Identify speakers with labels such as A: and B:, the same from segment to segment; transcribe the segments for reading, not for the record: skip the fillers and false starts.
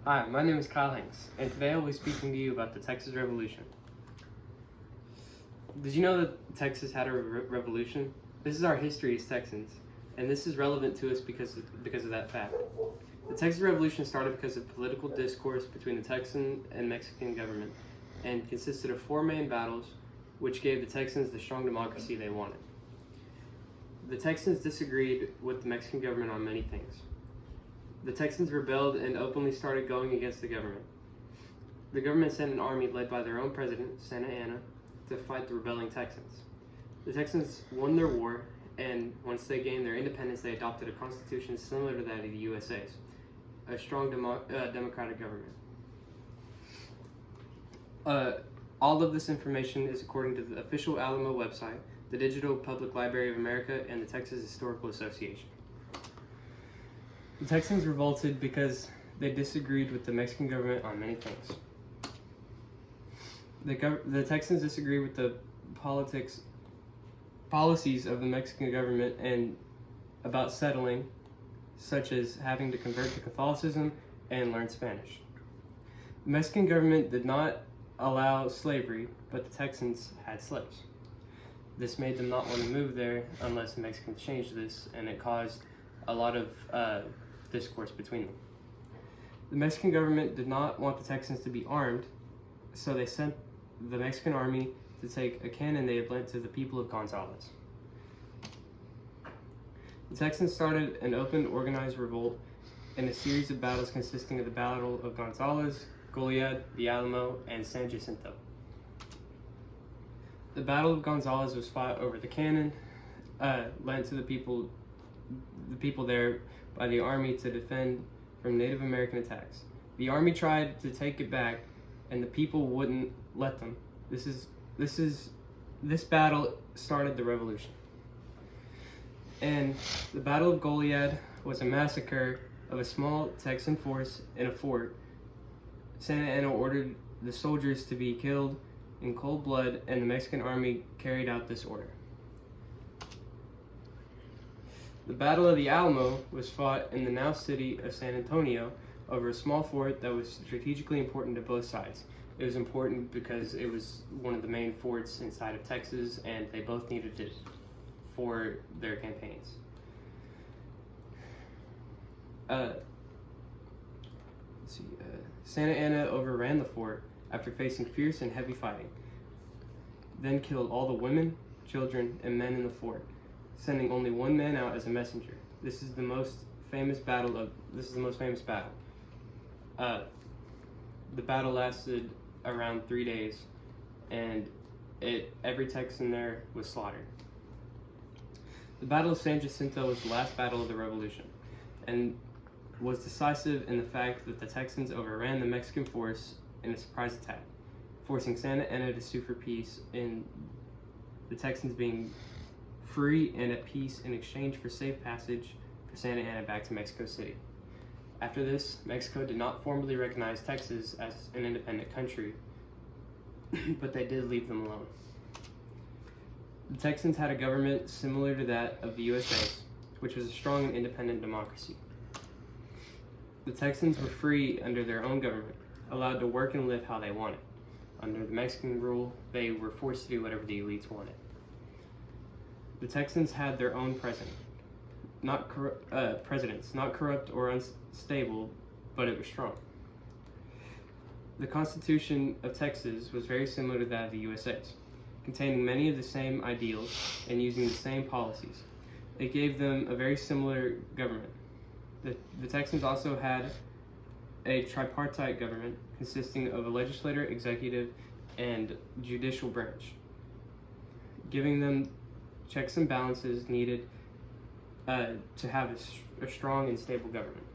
A: Hi, my name is Kyle Hanks, and today I'll be speaking to you about the Texas Revolution. Did you know that Texas had a revolution? This is our history as Texans, and this is relevant to us because of that fact. The Texas Revolution started because of political discourse between the Texan and Mexican government, and consisted of 4 main battles, which gave the Texans the strong democracy they wanted. The Texans disagreed with the Mexican government on many things. The Texans rebelled and openly started going against the government. The government sent an army led by their own president, Santa Anna, to fight the rebelling Texans. The Texans won their war, and once they gained their independence, they adopted a constitution similar to that of the USA's, a strong democratic government. All of this information is according to the official Alamo website, the Digital Public Library of America, and the Texas Historical Association. The Texans revolted because they disagreed with the Mexican government on many things. The Texans disagreed with the policies of the Mexican government and about settling, such as having to convert to Catholicism and learn Spanish. The Mexican government did not allow slavery, but the Texans had slaves. This made them not want to move there unless the Mexicans changed this, and it caused a lot of discourse between them. The Mexican government did not want the Texans to be armed, so they sent the Mexican army to take a cannon they had lent to the people of Gonzales. The Texans started an open, organized revolt in a series of battles consisting of the Battle of Gonzales, Goliad, the Alamo, and San Jacinto. The Battle of Gonzales was fought over the cannon lent to the people there by the army to defend from Native American attacks. The army tried to take it back, and the people wouldn't let them. This battle started the revolution. And the Battle of Goliad was a massacre of a small Texan force in a fort. Santa Anna ordered the soldiers to be killed in cold blood, and the Mexican army carried out this order. The Battle of the Alamo was fought in the now city of San Antonio over a small fort that was strategically important to both sides. It was important because it was one of the main forts inside of Texas, and they both needed it for their campaigns. Santa Anna overran the fort after facing fierce and heavy fighting, then killed all the women, children, and men in the fort, sending only one man out as a messenger. This is the most famous battle. The battle lasted around 3 days, and every Texan there was slaughtered. The Battle of San Jacinto was the last battle of the Revolution, and was decisive in the fact that the Texans overran the Mexican force in a surprise attack, forcing Santa Anna to sue for peace, and the Texans being free and at peace in exchange for safe passage for Santa Anna back to Mexico City. After this, Mexico did not formally recognize Texas as an independent country, but they did leave them alone. The Texans had a government similar to that of the USA's, which was a strong and independent democracy. The Texans were free under their own government, allowed to work and live how they wanted. Under the Mexican rule, they were forced to do whatever the elites wanted. The Texans had their own presidents, not corrupt or unstable, but it was strong. The Constitution of Texas was very similar to that of the USA's, containing many of the same ideals and using the same policies. It gave them a very similar government. The Texans also had a tripartite government consisting of a legislative, executive, and judicial branch, giving them checks and balances needed to have a strong and stable government.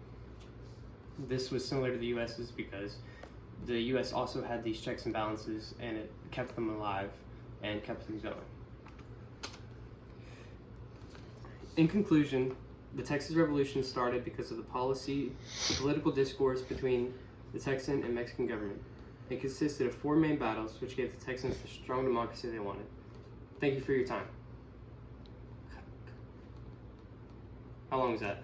A: This was similar to the US's because the US also had these checks and balances, and it kept them alive and kept them going. In conclusion, the Texas Revolution started because of the political discourse between the Texan and Mexican government. It consisted of 4 main battles, which gave the Texans the strong democracy they wanted. Thank you for your time. How long was that?